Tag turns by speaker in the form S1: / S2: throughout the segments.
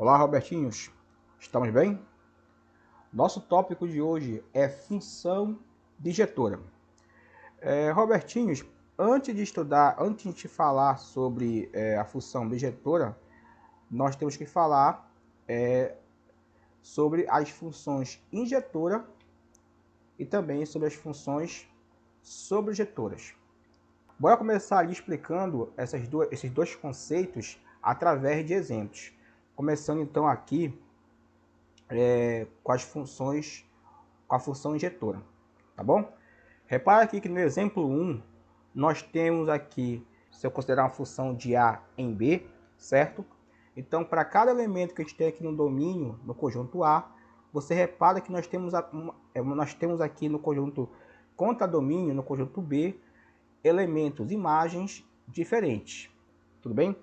S1: Olá, Robertinhos. Estamos bem? Nosso tópico de hoje é função digetora. Robertinhos, antes de falar sobre a função digetora, nós temos que falar sobre as funções injetora e também sobre as funções sobregetoras. Bora começar ali explicando esses dois conceitos através de exemplos. Começando então aqui com a função injetora, tá bom? Repara aqui que no exemplo 1, nós temos aqui, se eu considerar uma função de A em B, certo? Então, para cada elemento que a gente tem aqui no domínio, no conjunto A, você repara que nós temos aqui no conjunto contradomínio, no conjunto B, elementos, imagens diferentes, tudo bem?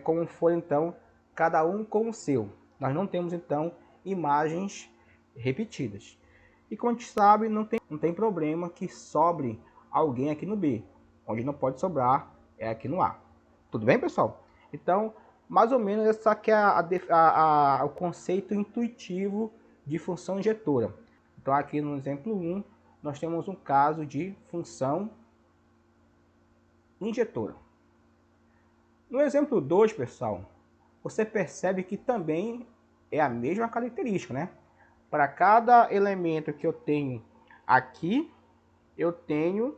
S1: Como for então, cada um com o seu. Nós não temos então imagens repetidas. E como a gente sabe, não tem problema que sobre alguém aqui no B. Onde não pode sobrar é aqui no A. Tudo bem, pessoal? Então, mais ou menos essa aqui é o conceito intuitivo de função injetora. Então, aqui no exemplo 1, nós temos um caso de função injetora. No exemplo 2, pessoal, você percebe que também é a mesma característica, né? Para cada elemento que eu tenho aqui, eu tenho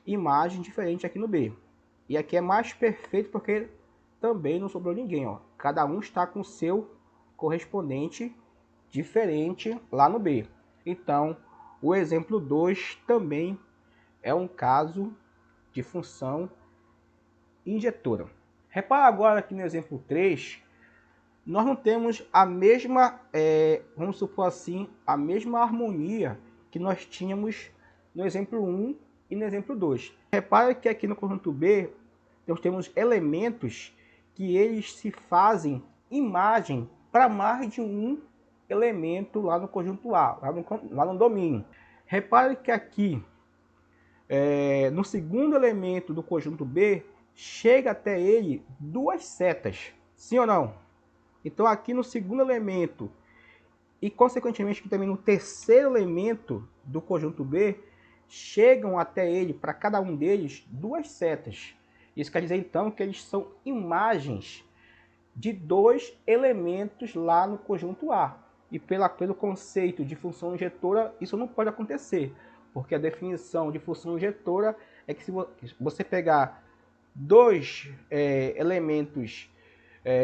S1: imagem diferente aqui no B. E aqui é mais perfeito porque também não sobrou ninguém, ó. Cada um está com o seu correspondente diferente lá no B. Então, o exemplo 2 também é um caso de função injetora. Repara agora que no exemplo 3, nós não temos a mesma, vamos supor assim, a mesma harmonia que nós tínhamos no exemplo 1 e no exemplo 2. Repara que aqui no conjunto B, nós temos elementos que eles se fazem imagem para mais de um elemento lá no conjunto A, lá no domínio. Repare que aqui, no segundo elemento do conjunto B, chega até ele duas setas. Sim ou não? Então aqui no segundo elemento e consequentemente também no terceiro elemento do conjunto B, chegam até ele, para cada um deles, duas setas. Isso quer dizer então que eles são imagens de dois elementos lá no conjunto A. E pelo conceito de função injetora, isso não pode acontecer, porque a definição de função injetora é que se você pegar dois elementos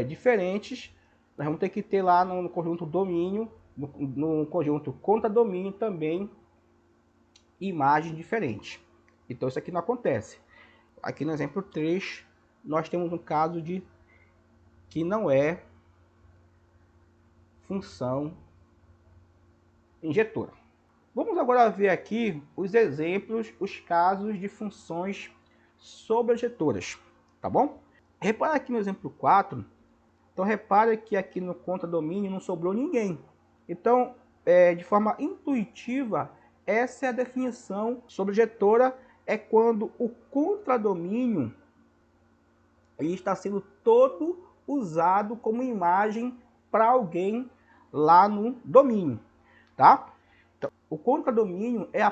S1: diferentes, nós vamos ter que ter lá no conjunto domínio, no conjunto contradomínio também, imagens diferentes. Então isso aqui não acontece. Aqui no exemplo 3, nós temos um caso de que não é função injetora. Vamos agora ver aqui os exemplos, os casos de funções sobrejetoras, tá bom? Repara aqui no exemplo 4, então repara que aqui no contradomínio não sobrou ninguém. Então, de forma intuitiva, essa é a definição sobrejetora, é quando o contradomínio ele está sendo todo usado como imagem para alguém lá no domínio, tá? Então, o contradomínio é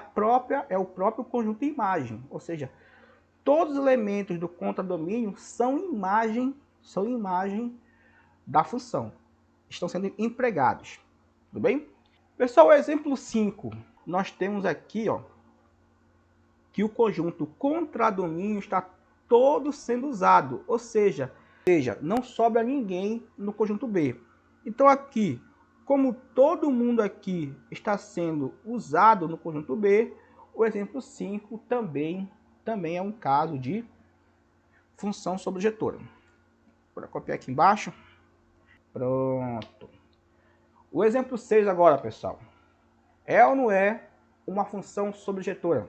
S1: o próprio conjunto de imagem, ou seja, todos os elementos do contradomínio são imagem da função, estão sendo empregados, tudo bem? Pessoal, o exemplo 5, nós temos aqui, ó, que o conjunto contradomínio está todo sendo usado, ou seja, não sobra ninguém no conjunto B. Então aqui, como todo mundo aqui está sendo usado no conjunto B, o exemplo 5 também é um caso de função sobrejetora. Vou copiar aqui embaixo. Pronto. O exemplo 6 agora, pessoal. É ou não é uma função sobrejetora?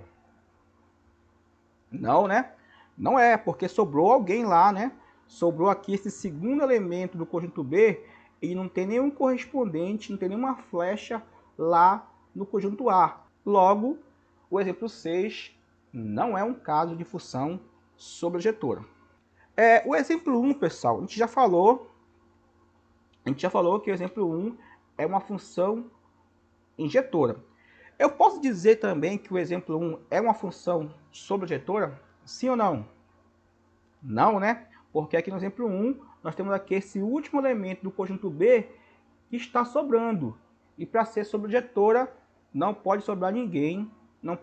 S1: Não, né? Não é, porque sobrou alguém lá, né? Sobrou aqui esse segundo elemento do conjunto B e não tem nenhum correspondente, não tem nenhuma flecha lá no conjunto A. Logo, o exemplo 6 não é um caso de função sobrejetora. O exemplo 1, pessoal, a gente já falou A gente já falou que o exemplo 1 é uma função injetora. Eu posso dizer também que o exemplo 1 é uma função sobrejetora? Sim ou não? Não, né? Porque aqui no exemplo 1, nós temos aqui esse último elemento do conjunto B que está sobrando. E para ser sobrejetora, não pode sobrar ninguém, no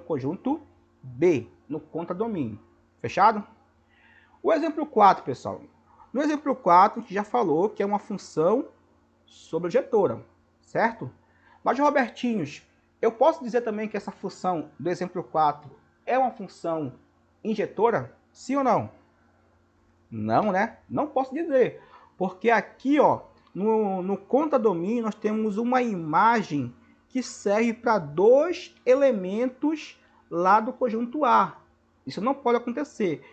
S1: conjunto B, no contradomínio. Fechado? O exemplo 4, pessoal. No exemplo 4, a gente já falou que é uma função sobrejetora, certo? Mas, Robertinhos, eu posso dizer também que essa função do exemplo 4 é uma função injetora? Sim ou não? Não, né? Não posso dizer. Porque aqui, ó, no contradomínio, nós temos uma imagem que serve para dois elementos lá do conjunto A. Isso não pode acontecer.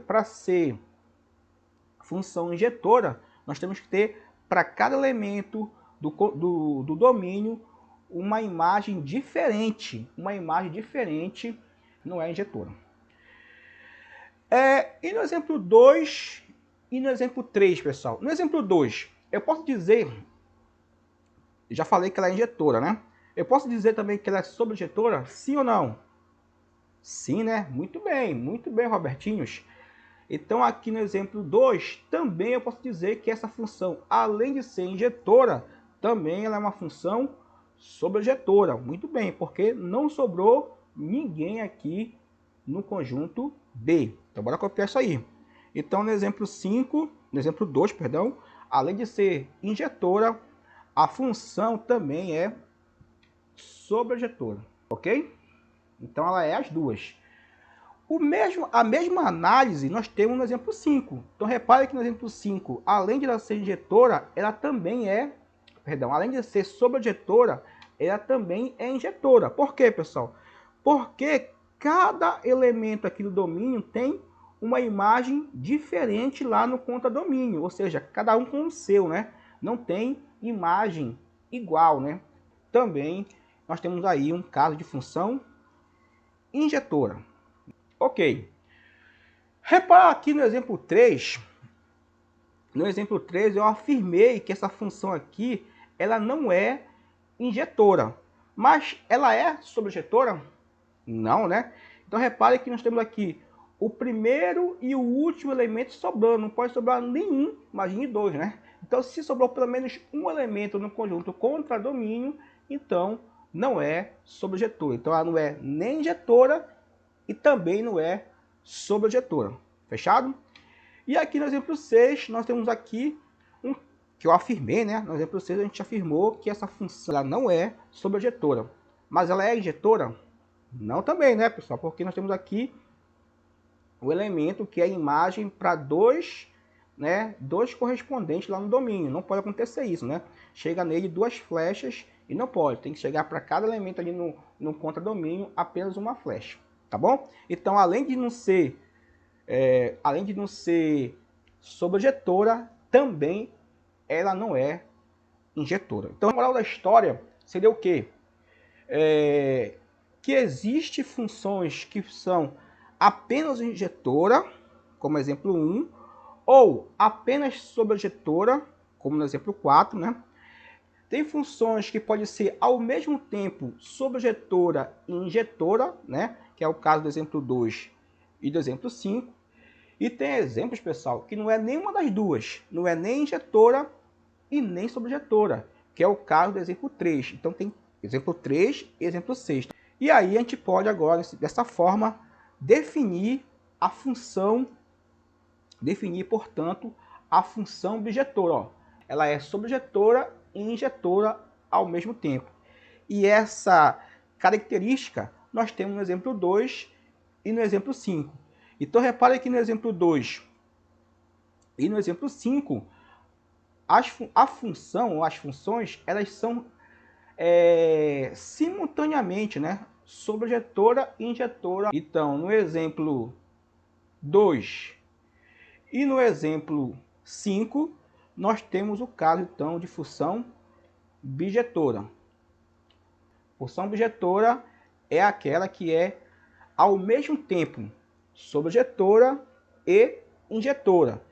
S1: Para ser função injetora, nós temos que ter para cada elemento do domínio uma imagem diferente. Uma imagem diferente não é injetora. E no exemplo 2 e no exemplo 3, pessoal. No exemplo 2, eu posso dizer, já falei que ela é injetora, né? Eu posso dizer também que ela é sobrejetora, sim ou não? Sim, né? Muito bem, Robertinhos. Então, aqui no exemplo 2, também eu posso dizer que essa função, além de ser injetora, também ela é uma função sobrejetora. Muito bem, porque não sobrou ninguém aqui no conjunto B. Então, bora copiar isso aí. Então, no exemplo 2, perdão, além de ser injetora, a função também é sobrejetora, ok? Então, ela é as duas. A mesma análise nós temos no exemplo 5. Então, repare que no exemplo 5, além de ela ser injetora, ela também é, além de ser sobrejetora, ela também é injetora. Por quê, pessoal? Porque cada elemento aqui do domínio tem uma imagem diferente lá no contradomínio, ou seja, cada um com o seu, né? Não tem imagem igual, né? Também nós temos aí um caso de função injetora. Ok. Repara aqui no exemplo 3. No exemplo 3 eu afirmei que essa função aqui, ela não é injetora. Mas ela é sobrejetora? Não, né? Então repare que nós temos aqui o primeiro e o último elemento sobrando. Não pode sobrar nenhum, imagine dois, né? Então se sobrou pelo menos um elemento no conjunto contradomínio, então não é sobrejetora. Então ela não é nem injetora e também não é sobrejetora. Fechado? E aqui no exemplo 6, nós temos aqui que eu afirmei, né? No exemplo 6 a gente afirmou que essa função ela não é sobrejetora. Mas ela é injetora? Não também, né, pessoal? Porque nós temos aqui o elemento que é a imagem para dois correspondentes lá no domínio. Não pode acontecer isso, né? Chega nele duas flechas e não pode. Tem que chegar para cada elemento ali no contradomínio apenas uma flecha, tá bom? Então, além de não ser sobrejetora, também ela não é injetora. Então, a moral da história seria o quê? Que existem funções que são apenas injetora, como exemplo 1, ou apenas sobrejetora, como no exemplo 4, né? Tem funções que podem ser ao mesmo tempo sobrejetora e injetora, né? Que é o caso do exemplo 2 e do exemplo 5. E tem exemplos, pessoal, que não é nenhuma das duas. Não é nem injetora e nem sobrejetora, que é o caso do exemplo 3. Então tem exemplo 3 e exemplo 6. E aí a gente pode agora, dessa forma, definir, portanto, a função objetora. Ó. Ela é sobrejetora e injetora ao mesmo tempo. E essa característica nós temos no exemplo 2 e no exemplo 5. Então, repare que no exemplo 2 e no exemplo 5, a função ou as funções, elas são simultaneamente, né? Sobrejetora e injetora. Então, no exemplo 2 e no exemplo 5, nós temos o caso, então, de função bijetora. Função bijetora é aquela que é, ao mesmo tempo, sobrejetora e injetora.